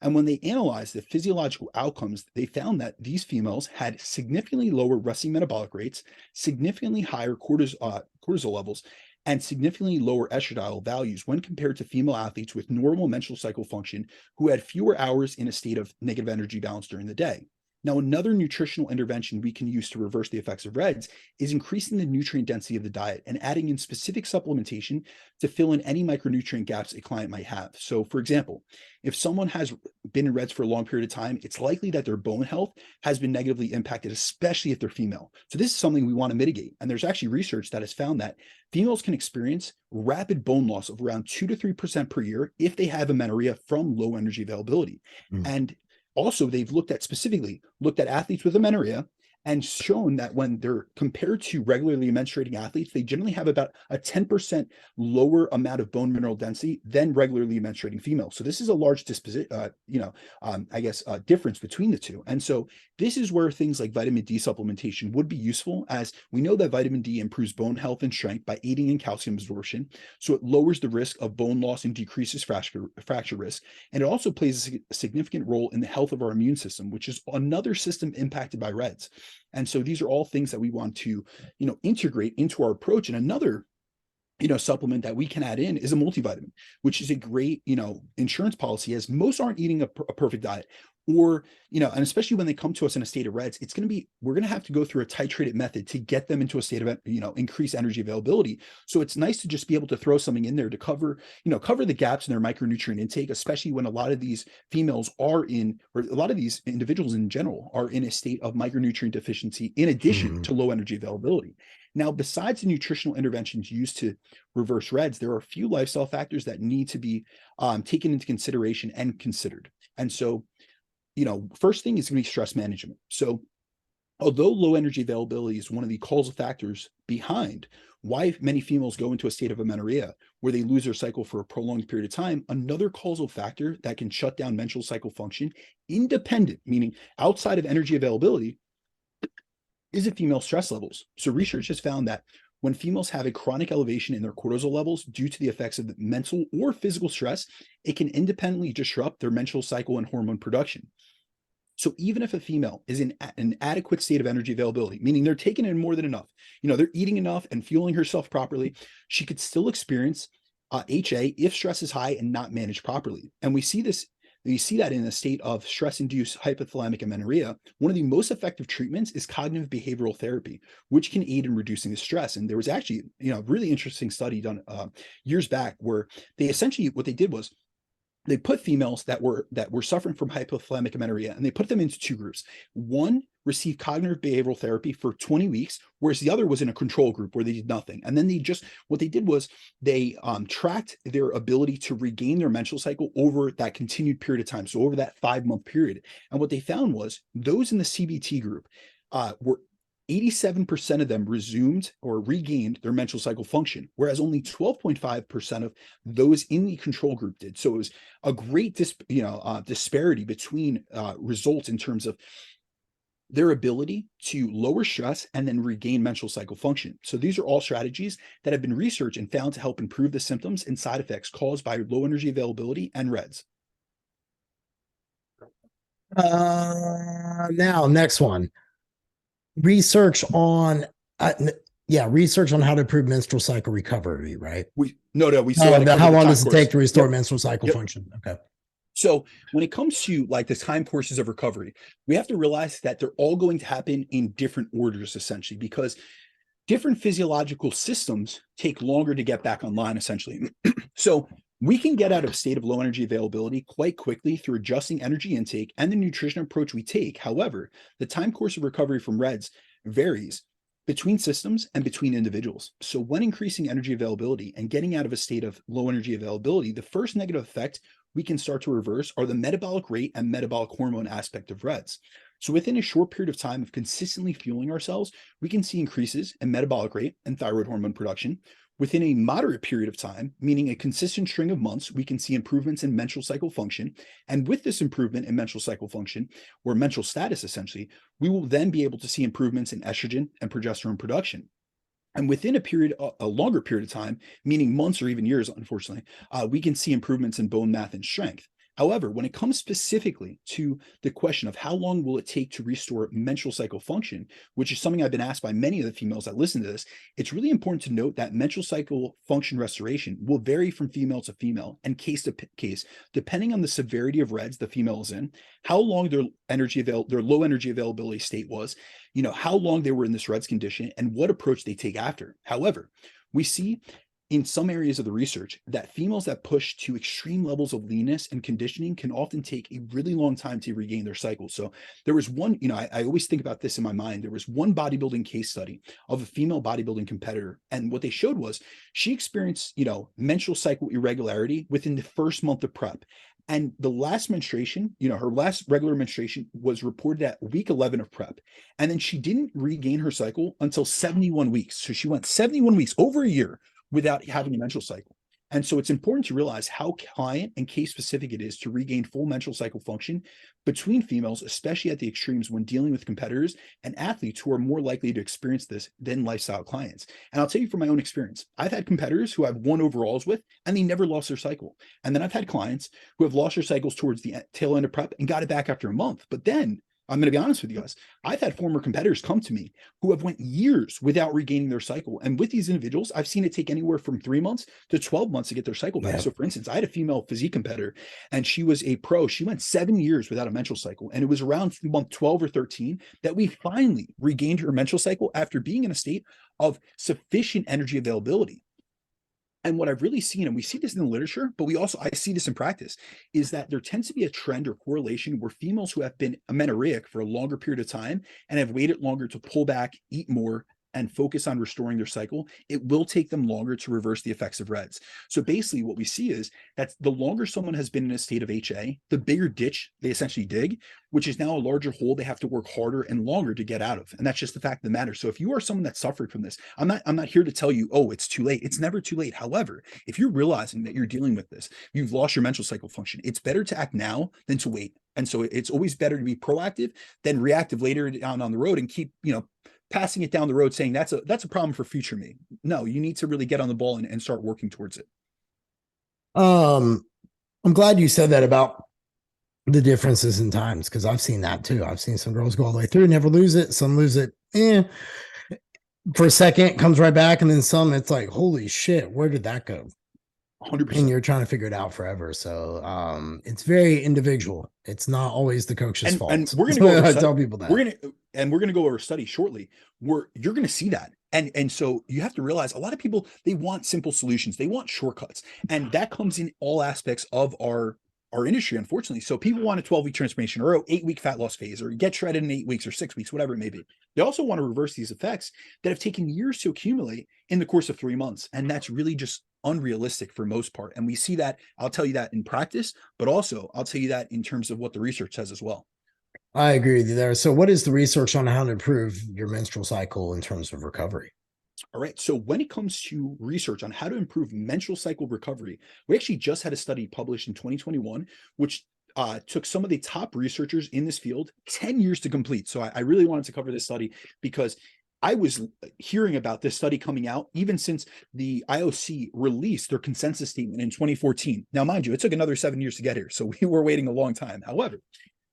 And when they analyzed the physiological outcomes, they found that these females had significantly lower resting metabolic rates, significantly higher cortisol levels, and significantly lower estradiol values when compared to female athletes with normal menstrual cycle function who had fewer hours in a state of negative energy balance during the day. Now, another nutritional intervention we can use to reverse the effects of REDS is increasing the nutrient density of the diet and adding in specific supplementation to fill in any micronutrient gaps a client might have. So, for example, if someone has been in REDS for a long period of time, it's likely that their bone health has been negatively impacted, especially if they're female. So, this is something we want to mitigate. And there's actually research that has found that females can experience rapid bone loss of around 2 to 3% per year if they have amenorrhea from low energy availability. Mm. And also, they've looked at athletes with amenorrhea and shown that when they're compared to regularly menstruating athletes, they generally have about a 10% lower amount of bone mineral density than regularly menstruating females. So this is a large difference between the two. And so this is where things like vitamin D supplementation would be useful, as we know that vitamin D improves bone health and strength by aiding in calcium absorption. So it lowers the risk of bone loss and decreases fracture risk. And it also plays a significant role in the health of our immune system, which is another system impacted by REDS. And so these are all things that we want to, integrate into our approach. And another, supplement that we can add in is a multivitamin, which is a great, insurance policy, as most aren't eating a perfect diet. Or, and especially when they come to us in a state of REDS, we're going to have to go through a titrated method to get them into a state of, increased energy availability. So it's nice to just be able to throw something in there to cover the gaps in their micronutrient intake, especially when a lot of these females or a lot of these individuals in general are in a state of micronutrient deficiency in addition to low energy availability. Now, besides the nutritional interventions used to reverse REDS, there are a few lifestyle factors that need to be taken into consideration and considered. And so, first thing is going to be stress management. So, although low energy availability is one of the causal factors behind why many females go into a state of amenorrhea, where they lose their cycle for a prolonged period of time, another causal factor that can shut down menstrual cycle function, independent, meaning outside of energy availability, is the female stress levels. So research has found that when females have a chronic elevation in their cortisol levels due to the effects of mental or physical stress, it can independently disrupt their menstrual cycle and hormone production. So even if a female is in an adequate state of energy availability, meaning they're taking in more than enough, they're eating enough and fueling herself properly, she could still experience HA if stress is high and not managed properly. And we see that in a state of stress-induced hypothalamic amenorrhea. One of the most effective treatments is cognitive behavioral therapy, which can aid in reducing the stress. And there was actually, a really interesting study done years back, where they essentially, what they did was they put females that were suffering from hypothalamic amenorrhea, and they put them into two groups. One received cognitive behavioral therapy for 20 weeks, whereas the other was in a control group where they did nothing. And then what they did was they tracked their ability to regain their menstrual cycle over that continued period of time. So over that 5-month period. And what they found was those in the CBT group were 87% of them resumed or regained their menstrual cycle function, whereas only 12.5% of those in the control group did. So it was a great disparity between results in terms of their ability to lower stress and then regain menstrual cycle function. So these are all strategies that have been researched and found to help improve the symptoms and side effects caused by low energy availability and REDS. Now, next one. Research on research on how to improve menstrual cycle recovery, right? We still had to cover how the long time does it course. take to restore Yep. menstrual cycle function? Okay. So when it comes to like the time courses of recovery, we have to realize that they're all going to happen in different orders, essentially, because different physiological systems take longer to get back online, essentially. So we can get out of a state of low energy availability quite quickly through adjusting energy intake and the nutrition approach we take. However, the time course of recovery from REDS varies between systems and between individuals. So when increasing energy availability and getting out of a state of low energy availability, the first negative effect we can start to reverse are the metabolic rate and metabolic hormone aspect of REDS. So within a short period of time of consistently fueling ourselves, we can see increases in metabolic rate and thyroid hormone production. Within a moderate period of time, meaning a consistent string of months, we can see improvements in menstrual cycle function. And with this improvement in menstrual cycle function, or menstrual status essentially, we will then be able to see improvements in estrogen and progesterone production. And within a longer period of time, meaning months or even years, unfortunately, we can see improvements in bone mass and strength. However, when it comes specifically to the question of how long will it take to restore menstrual cycle function, which is something I've been asked by many of the females that listen to this, it's really important to note that menstrual cycle function restoration will vary from female to female and case to case, depending on the severity of REDS the female is in, how long their low energy availability state was, how long they were in this REDS condition, and what approach they take after. However, we see in some areas of the research that females that push to extreme levels of leanness and conditioning can often take a really long time to regain their cycle. So there was one, I always think about this in my mind. There was one bodybuilding case study of a female bodybuilding competitor. And what they showed was she experienced, menstrual cycle irregularity within the first month of prep. And the last menstruation, her last regular menstruation was reported at week 11 of prep. And then she didn't regain her cycle until 71 weeks. So she went 71 weeks, over a year, without having a menstrual cycle. And so it's important to realize how client and case specific it is to regain full menstrual cycle function between females, especially at the extremes when dealing with competitors and athletes who are more likely to experience this than lifestyle clients. And I'll tell you from my own experience, I've had competitors who I've won overalls with and they never lost their cycle. And then I've had clients who have lost their cycles towards the tail end of prep and got it back after a month. But then I'm going to be honest with you guys. I've had former competitors come to me who have went years without regaining their cycle. And with these individuals, I've seen it take anywhere from 3 months to 12 months to get their cycle back. Yeah. So for instance, I had a female physique competitor and she was a pro. She went 7 years without a menstrual cycle. And it was around month 12 or 13 that we finally regained her menstrual cycle after being in a state of sufficient energy availability. And what I've really seen, and we see this in the literature, but I see this in practice, is that there tends to be a trend or correlation where females who have been amenorrheic for a longer period of time and have waited longer to pull back, eat more, and focus on restoring their cycle, it will take them longer to reverse the effects of REDS. So basically what we see is that the longer someone has been in a state of HA, the bigger ditch they essentially dig, which is now a larger hole they have to work harder and longer to get out of. And that's just the fact of the matter. So if you are someone that suffered from this, I'm not here to tell you, oh, it's too late. It's never too late. However, if you're realizing that you're dealing with this, you've lost your menstrual cycle function, it's better to act now than to wait. And so it's always better to be proactive than reactive later on the road and keep, passing it down the road saying that's a problem for future me. No, you need to really get on the ball and start working towards it. I'm glad you said that about the differences in times, because I've seen that too. I've seen some girls go all the way through, never lose it. Some lose it for a second, comes right back, and then some it's like, holy shit, where did that go? 100%. And you're trying to figure it out forever. So it's very individual. It's not always the coach's fault. And we're going to tell people that. We're going to go over a study shortly where you're going to see that. And so you have to realize a lot of people, they want simple solutions. They want shortcuts. And that comes in all aspects of our industry, unfortunately. So people want a 12-week transformation or an 8-week fat loss phase or get shredded in 8 weeks or 6 weeks, whatever it may be. They also want to reverse these effects that have taken years to accumulate in the course of 3 months. And that's really just unrealistic for most part. And we see that, I'll tell you that in practice, but also I'll tell you that in terms of what the research says as well. I agree with you there. So what is the research on how to improve your menstrual cycle in terms of recovery? All right. So when it comes to research on how to improve menstrual cycle recovery, we actually just had a study published in 2021, which took some of the top researchers in this field 10 years to complete. So I really wanted to cover this study because I was hearing about this study coming out even since the IOC released their consensus statement in 2014. Now, mind you, it took another 7 years to get here. So we were waiting a long time. However,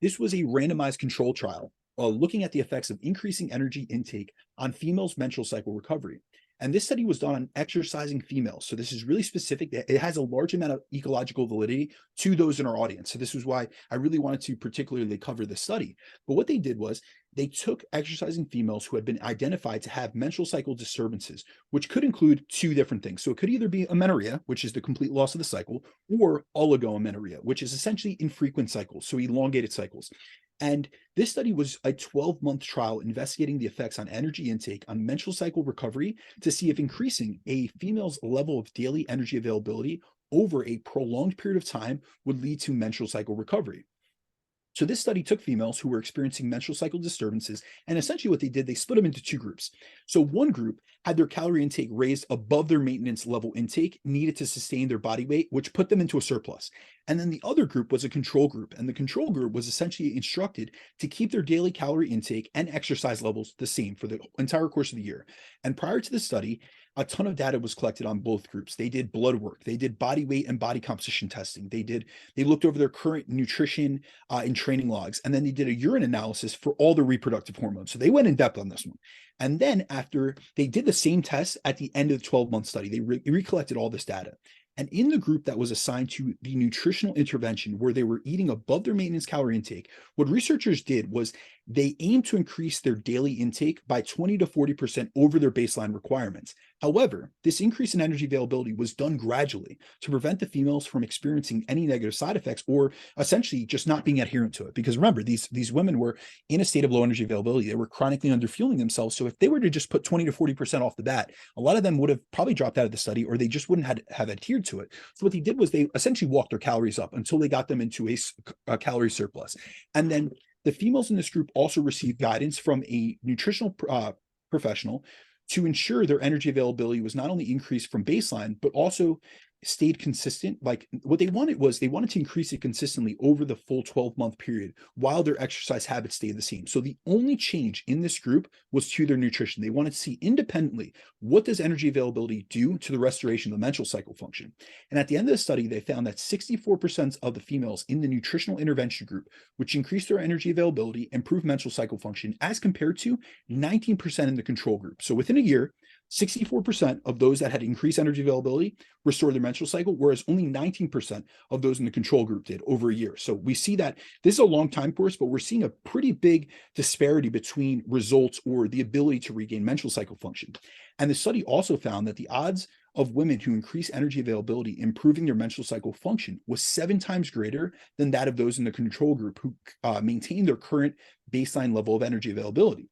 this was a randomized control trial looking at the effects of increasing energy intake on females' menstrual cycle recovery. And this study was done on exercising females. So this is really specific. It has a large amount of ecological validity to those in our audience. So this is why I really wanted to particularly cover this study. But what they did was they took exercising females who had been identified to have menstrual cycle disturbances, which could include 2 different things. So it could either be amenorrhea, which is the complete loss of the cycle, or oligoamenorrhea, which is essentially infrequent cycles, so elongated cycles. And this study was a 12-month trial investigating the effects on energy intake on menstrual cycle recovery to see if increasing a female's level of daily energy availability over a prolonged period of time would lead to menstrual cycle recovery. So this study took females who were experiencing menstrual cycle disturbances, and essentially what they did, they split them into two groups. So one group had their calorie intake raised above their maintenance level intake needed to sustain their body weight, which put them into a surplus. And then the other group was a control group, and the control group was essentially instructed to keep their daily calorie intake and exercise levels the same for the entire course of the year. And prior to the study, a ton of data was collected on both groups. They did blood work, they did body weight and body composition testing, they looked over their current nutrition and training logs, and then they did a urine analysis for all the reproductive hormones. So they went in depth on this one. And then after they did the same test at the end of the 12-month study, they recollected all this data. And in the group that was assigned to the nutritional intervention, where they were eating above their maintenance calorie intake, what researchers did was they aimed to increase their daily intake by 20 to 40% over their baseline requirements. However, this increase in energy availability was done gradually to prevent the females from experiencing any negative side effects or essentially just not being adherent to it. Because remember, these women were in a state of low energy availability. They were chronically underfueling themselves. So if they were to just put 20 to 40% off the bat, a lot of them would have probably dropped out of the study, or they just wouldn't have adhered to it. So what they did was they essentially walked their calories up until they got them into a calorie surplus. And then the females in this group also received guidance from a nutritional professional to ensure their energy availability was not only increased from baseline, but also stayed consistent. Like what they wanted was they wanted to increase it consistently over the full 12-month period while their exercise habits stayed the same. So the only change in this group was to their nutrition. They wanted to see independently, what does energy availability do to the restoration of the menstrual cycle function? And at the end of the study, they found that 64% of the females in the nutritional intervention group, which increased their energy availability, improved menstrual cycle function, as compared to 19% in the control group. So within a year, 64% of those that had increased energy availability restored their menstrual cycle, whereas only 19% of those in the control group did over a year. So we see that this is a long time course, but we're seeing a pretty big disparity between results or the ability to regain menstrual cycle function. And the study also found that the odds of women who increase energy availability improving their menstrual cycle function was 7 times greater than that of those in the control group who maintained their current baseline level of energy availability.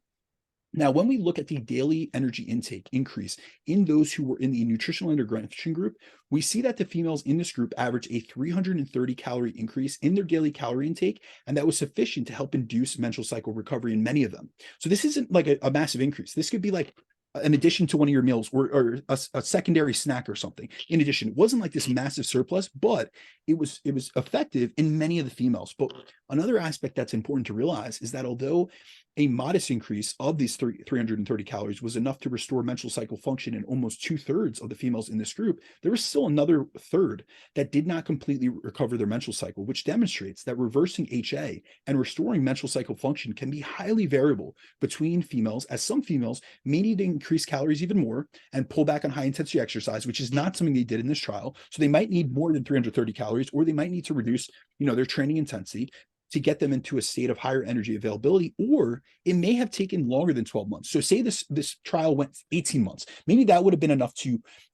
Now, when we look at the daily energy intake increase in those who were in the nutritional intervention group, we see that the females in this group average a 330 calorie increase in their daily calorie intake, and that was sufficient to help induce menstrual cycle recovery in many of them. So this isn't like a massive increase. This could be like an addition to one of your meals, or a secondary snack or something. In addition, it wasn't like this massive surplus, but it was effective in many of the females. But another aspect that's important to realize is that although a modest increase of these 330 calories was enough to restore menstrual cycle function in almost 2/3 of the females in this group, there was still another third that did not completely recover their menstrual cycle, which demonstrates that reversing HA and restoring menstrual cycle function can be highly variable between females, as some females may need to increase calories even more and pull back on high intensity exercise, which is not something they did in this trial. So they might need more than 330 calories, or they might need to reduce, their training intensity to get them into a state of higher energy availability, or it may have taken longer than 12 months. So say this trial went 18 months. Maybe that would have been enough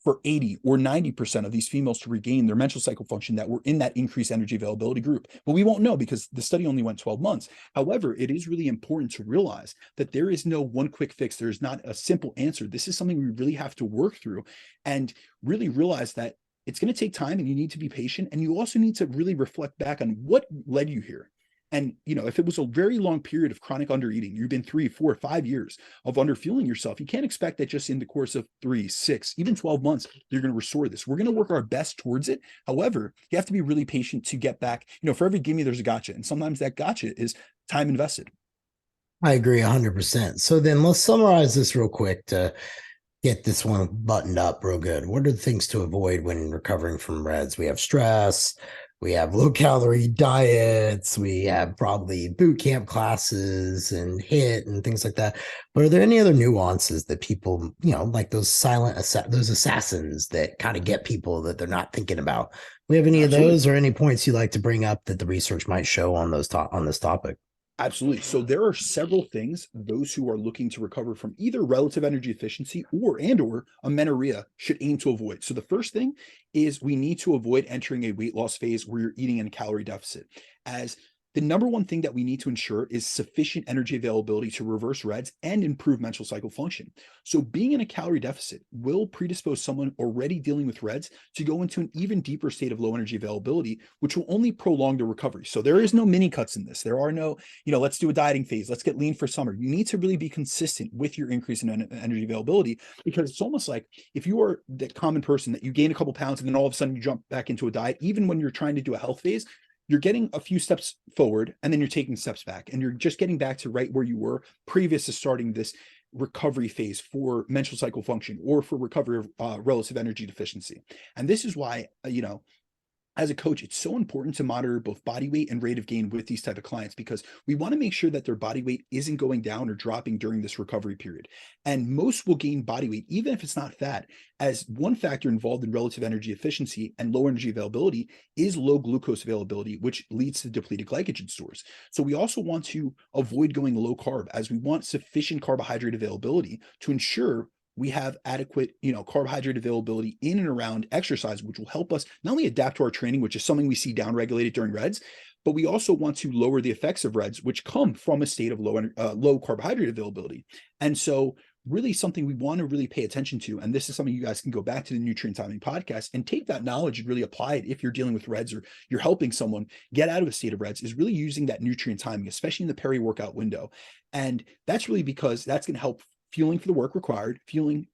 for 80 or 90% of these females to regain their menstrual cycle function that were in that increased energy availability group. But we won't know because the study only went 12 months. However, it is really important to realize that there is no one quick fix. There's not a simple answer. This is something we really have to work through and really realize that it's going to take time, and you need to be patient. And you also need to really reflect back on what led you here. And, if it was a very long period of chronic undereating, you've been 3, 4, 5 years of underfueling yourself, you can't expect that just in the course of 3, 6, even 12 months, you're going to restore this. We're going to work our best towards it. However, you have to be really patient to get back. For every gimme, there's a gotcha. And sometimes that gotcha is time invested. I agree 100%. So then let's summarize this real quick to get this one buttoned up real good. What are the things to avoid when recovering from REDS? We have stress, we have low calorie diets, we have probably boot camp classes and HIIT and things like that. But are there any other nuances that people, like those those assassins that kind of get people that they're not thinking about? We have any Absolutely. of those, or any points you'd like to bring up that the research might show on on this topic? Absolutely. So there are several things those who are looking to recover from either relative energy efficiency or amenorrhea should aim to avoid. So the first thing is we need to avoid entering a weight loss phase where you're eating in a calorie deficit, as the number one thing that we need to ensure is sufficient energy availability to reverse REDS and improve menstrual cycle function. So being in a calorie deficit will predispose someone already dealing with REDS to go into an even deeper state of low energy availability, which will only prolong the recovery. So there is no mini cuts in this. There are no, let's do a dieting phase. Let's get lean for summer. You need to really be consistent with your increase in energy availability, because it's almost like if you are the common person that you gain a couple pounds and then all of a sudden you jump back into a diet, even when you're trying to do a health phase, you're getting a few steps forward and then you're taking steps back, and you're just getting back to right where you were previous to starting this recovery phase for menstrual cycle function or for recovery of relative energy deficiency. And this is why, as a coach, it's so important to monitor both body weight and rate of gain with these type of clients, because we want to make sure that their body weight isn't going down or dropping during this recovery period. And most will gain body weight, even if it's not fat, as one factor involved in relative energy efficiency and low energy availability is low glucose availability, which leads to depleted glycogen stores. So we also want to avoid going low carb, as we want sufficient carbohydrate availability to ensure we have adequate, carbohydrate availability in and around exercise, which will help us not only adapt to our training, which is something we see downregulated during REDS, but we also want to lower the effects of REDS, which come from a state of low carbohydrate availability. And so really something we want to really pay attention to, and this is something you guys can go back to the nutrient timing podcast and take that knowledge and really apply it if you're dealing with REDS or you're helping someone get out of a state of REDS, is really using that nutrient timing, especially in the peri-workout window. And that's really because that's going to help fueling for the work required,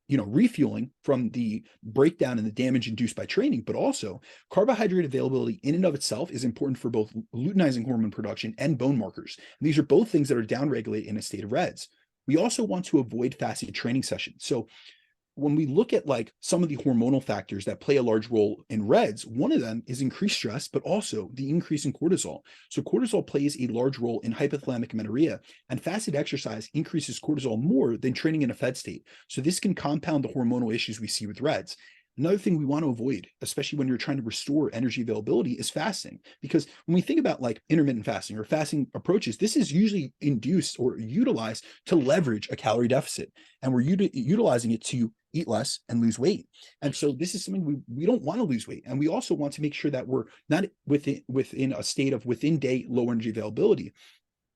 refueling from the breakdown and the damage induced by training, but also carbohydrate availability in and of itself is important for both luteinizing hormone production and bone markers. And these are both things that are downregulated in a state of REDS. We also want to avoid fasted training sessions. So when we look at like some of the hormonal factors that play a large role in REDS, one of them is increased stress, but also the increase in cortisol. So cortisol plays a large role in hypothalamic amenorrhea, and fasted exercise increases cortisol more than training in a fed state. So this can compound the hormonal issues we see with REDS. Another thing we want to avoid, especially when you're trying to restore energy availability, is fasting. Because when we think about like intermittent fasting or fasting approaches, this is usually induced or utilized to leverage a calorie deficit. And we're utilizing it to eat less and lose weight. And so this is something we don't want to lose weight. And we also want to make sure that we're not within a state of within day low energy availability.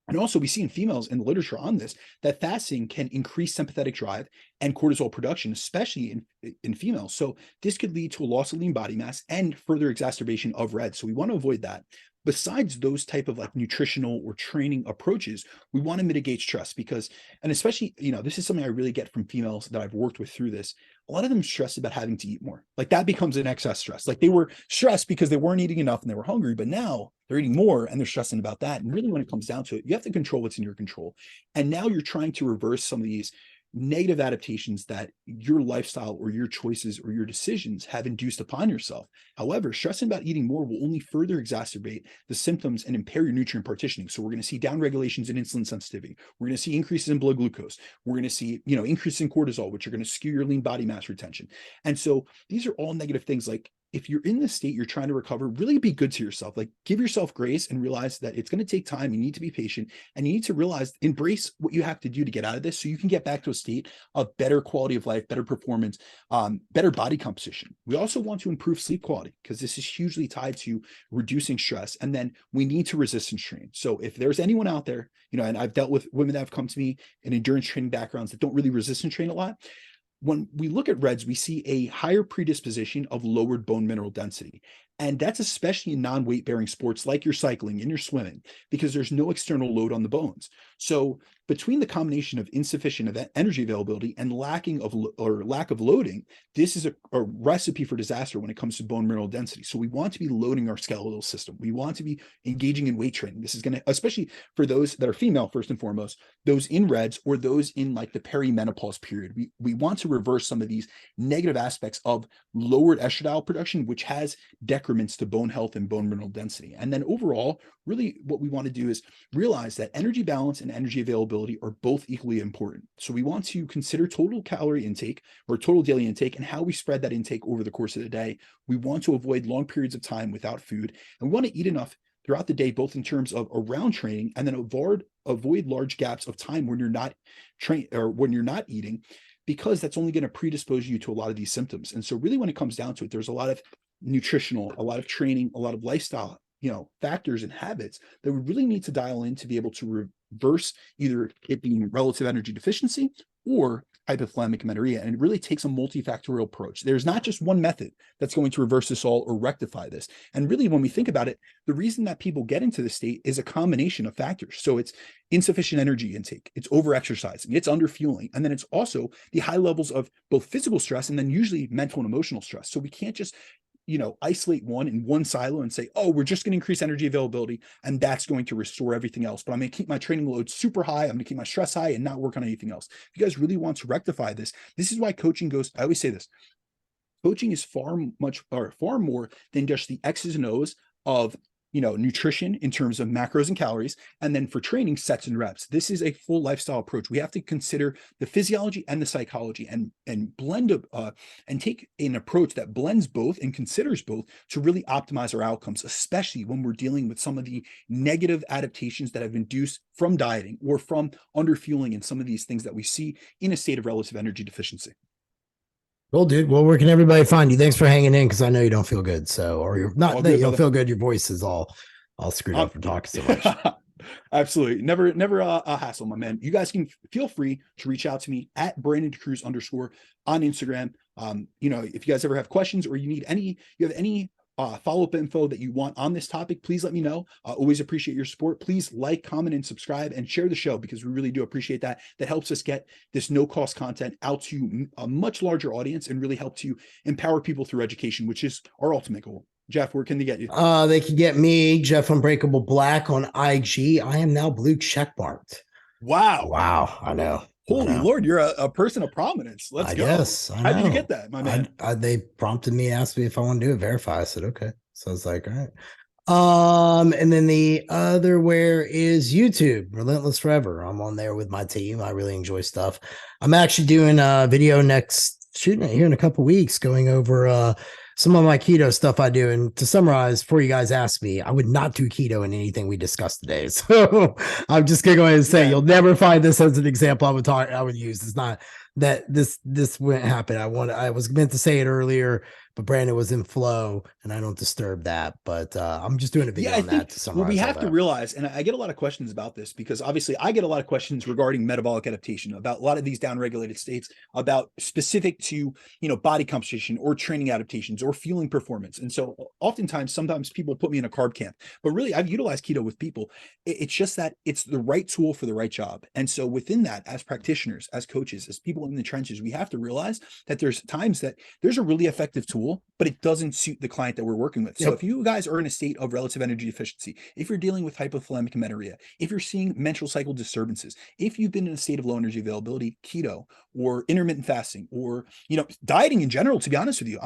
And also we see in females in the literature on this, that fasting can increase sympathetic drive and cortisol production, especially in females. So this could lead to a loss of lean body mass and further exacerbation of REDS. So we want to avoid that. Besides those type of like nutritional or training approaches, we want to mitigate stress because, and especially, this is something I really get from females that I've worked with through this. A lot of them stress about having to eat more. Like that becomes an excess stress. Like they were stressed because they weren't eating enough and they were hungry, but now they're eating more and they're stressing about that. And really when it comes down to it, you have to control what's in your control. And now you're trying to reverse some of these negative adaptations that your lifestyle or your choices or your decisions have induced upon yourself. However, stressing about eating more will only further exacerbate the symptoms and impair your nutrient partitioning. So we're going to see down regulations in insulin sensitivity. We're going to see increases in blood glucose. We're going to see, increases in cortisol, which are going to skew your lean body mass retention. And so these are all negative things. Like if you're in the state you're trying to recover, really be good to yourself. Like give yourself grace and realize that it's going to take time. You need to be patient and you need to realize, embrace what you have to do to get out of this so you can get back to a state of better quality of life, better performance, better body composition. We also want to improve sleep quality because this is hugely tied to reducing stress. And then we need to resistance train. So if there's anyone out there, and I've dealt with women that have come to me in endurance training backgrounds that don't really resistance train a lot, when we look at REDS, we see a higher predisposition of lowered bone mineral density. And that's especially in non-weight bearing sports like your cycling and your swimming, because there's no external load on the bones. So between the combination of insufficient energy availability and lack of loading, this is a recipe for disaster when it comes to bone mineral density. So we want to be loading our skeletal system. We want to be engaging in weight training. This is going to, especially for those that are female, first and foremost, those in REDS or those in like the perimenopause period. We want to reverse some of these negative aspects of lowered estradiol production, which has decrements to bone health and bone mineral density. And then overall, really what we want to do is realize that energy balance and energy availability are both equally important. So we want to consider total calorie intake or total daily intake and how we spread that intake over the course of the day. We want to avoid long periods of time without food, and we want to eat enough throughout the day, both in terms of around training and then avoid large gaps of time when you're not training or when you're not eating, because that's only going to predispose you to a lot of these symptoms. And so really when it comes down to it, there's a lot of nutritional, a lot of training, a lot of lifestyle, factors and habits that we really need to dial in to be able to reverse either it being relative energy deficiency or hypothalamic amenorrhea. And it really takes a multifactorial approach. There's not just one method that's going to reverse this all or rectify this. And really, when we think about it, the reason that people get into this state is a combination of factors. So it's insufficient energy intake, it's overexercising, it's underfueling, and then it's also the high levels of both physical stress and then usually mental and emotional stress. So we can't just isolate one in one silo and say, oh, we're just going to increase energy availability and that's going to restore everything else. But I'm going to keep my training load super high. I'm going to keep my stress high and not work on anything else. If you guys really want to rectify this, this is why coaching goes, I always say this, coaching is far more than just the X's and O's of nutrition in terms of macros and calories, and then for training, sets and reps. This is a full lifestyle approach. We have to consider the physiology and the psychology and blend and take an approach that blends both and considers both to really optimize our outcomes, especially when we're dealing with some of the negative adaptations that have been induced from dieting or from underfueling and some of these things that we see in a state of relative energy deficiency. Well, dude, well, where can everybody find you? Thanks for hanging in, because I know you don't feel good. So, or you're not that you don't feel good. Your voice is all screwed up from talking so much. Absolutely. Never a hassle, my man. You guys can feel free to reach out to me at @BrandonCruz_ on Instagram. If you guys ever have questions or you have any follow-up info that you want on this topic, please let me know. Always appreciate your support. Please like, comment, and subscribe and share the show, because we really do appreciate that. That helps us get this no-cost content out to a much larger audience and really help to empower people through education, which is our ultimate goal. Jeff, where can they get you? They can get me, Jeff Unbreakable Black, on IG. I am now blue checkmarked. Wow. I know. Holy Lord, you're a person of prominence. Let's go. Guess. How did you get that, my man? They prompted me, asked me if I want to do it, verify. I said, okay. So I was like, all right. And then the other where is YouTube, Relentless Forever. I'm on there with my team. I really enjoy stuff. I'm actually doing a video shooting it here in a couple weeks, going over some of my keto stuff I do. And to summarize, before you guys ask me, I would not do keto in anything we discussed today. So I'm just gonna go ahead and say, you'll never find this as an example I would use. It's not that this wouldn't happen. I was meant to say it earlier, but Brandon was in flow and I don't disturb that. But I'm just doing a video on that to summarize. Well, we have to realize, and I get a lot of questions about this, because obviously I get a lot of questions regarding metabolic adaptation, about a lot of these downregulated states, about specific to body composition or training adaptations or fueling performance. And so sometimes people put me in a carb camp, but really I've utilized keto with people. It's just that it's the right tool for the right job. And so within that, as practitioners, as coaches, as people in the trenches, we have to realize that there's times that there's a really effective tool, but it doesn't suit the client that we're working with. So if you guys are in a state of relative energy deficiency, if you're dealing with hypothalamic amenorrhea, if you're seeing menstrual cycle disturbances, if you've been in a state of low energy availability, keto or intermittent fasting, or dieting in general, to be honest with you,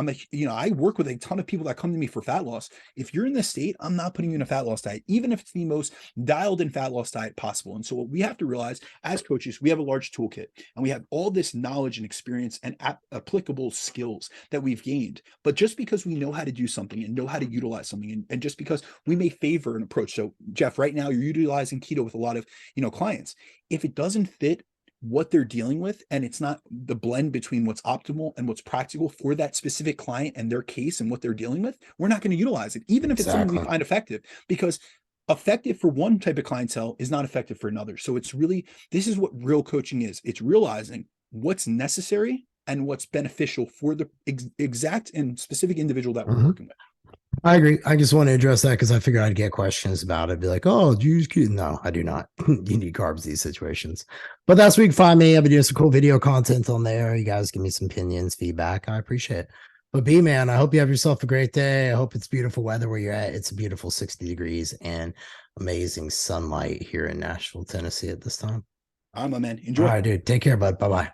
I work with a ton of people that come to me for fat loss. If you're in this state, I'm not putting you in a fat loss diet, even if it's the most dialed in fat loss diet possible. And so what we have to realize as coaches, we have a large toolkit and we have all this knowledge and experience and applicable skills that we've gained. But just because we know how to do something and know how to utilize something, and just because we may favor an approach. So Jeff, right now you're utilizing keto with a lot of clients. If it doesn't fit what they're dealing with, and it's not the blend between what's optimal and what's practical for that specific client and their case and what they're dealing with, we're not going to utilize it, even if it's something we find effective, because effective for one type of clientele is not effective for another. So it's really, this is what real coaching is. It's realizing what's necessary and what's beneficial for the exact and specific individual that we're working with. I agree. I just want to address that because I figured I'd get questions about it. Be like, oh, do you use keto? No, I do not. You need carbs in these situations. But that's where you can find me. I've been doing some cool video content on there. You guys give me some opinions, feedback. I appreciate it. But B, man, I hope you have yourself a great day. I hope it's beautiful weather where you're at. It's a beautiful 60 degrees and amazing sunlight here in Nashville, Tennessee at this time. All right, my man. Enjoy. All right, dude. Take care, bud. Bye-bye.